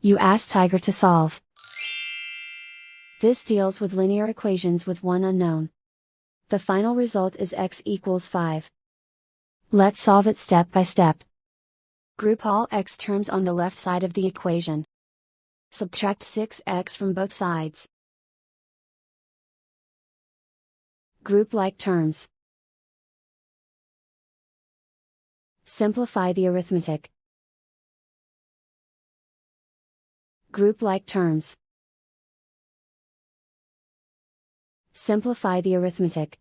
You ask Tiger to solve. This deals with linear equations with one unknown. The final result is x equals 5. Let's solve it step by step. Group all x terms on the left side of the equation. Subtract 6x from both sides. Group like terms. Simplify the arithmetic. Group like terms. Simplify the arithmetic.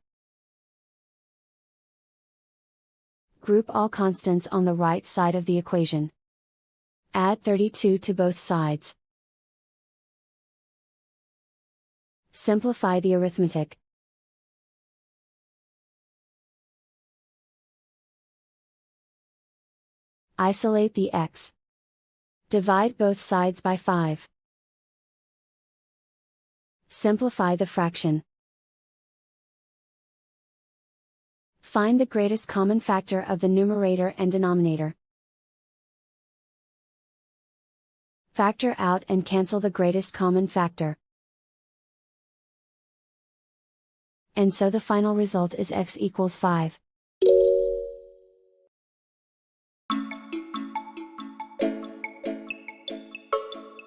Group all constants on the right side of the equation. Add 32 to both sides. Simplify the arithmetic. Isolate the x. Divide both sides by 5. Simplify the fraction. Find the greatest common factor of the numerator and denominator. Factor out and cancel the greatest common factor. And so the final result is x equals 5.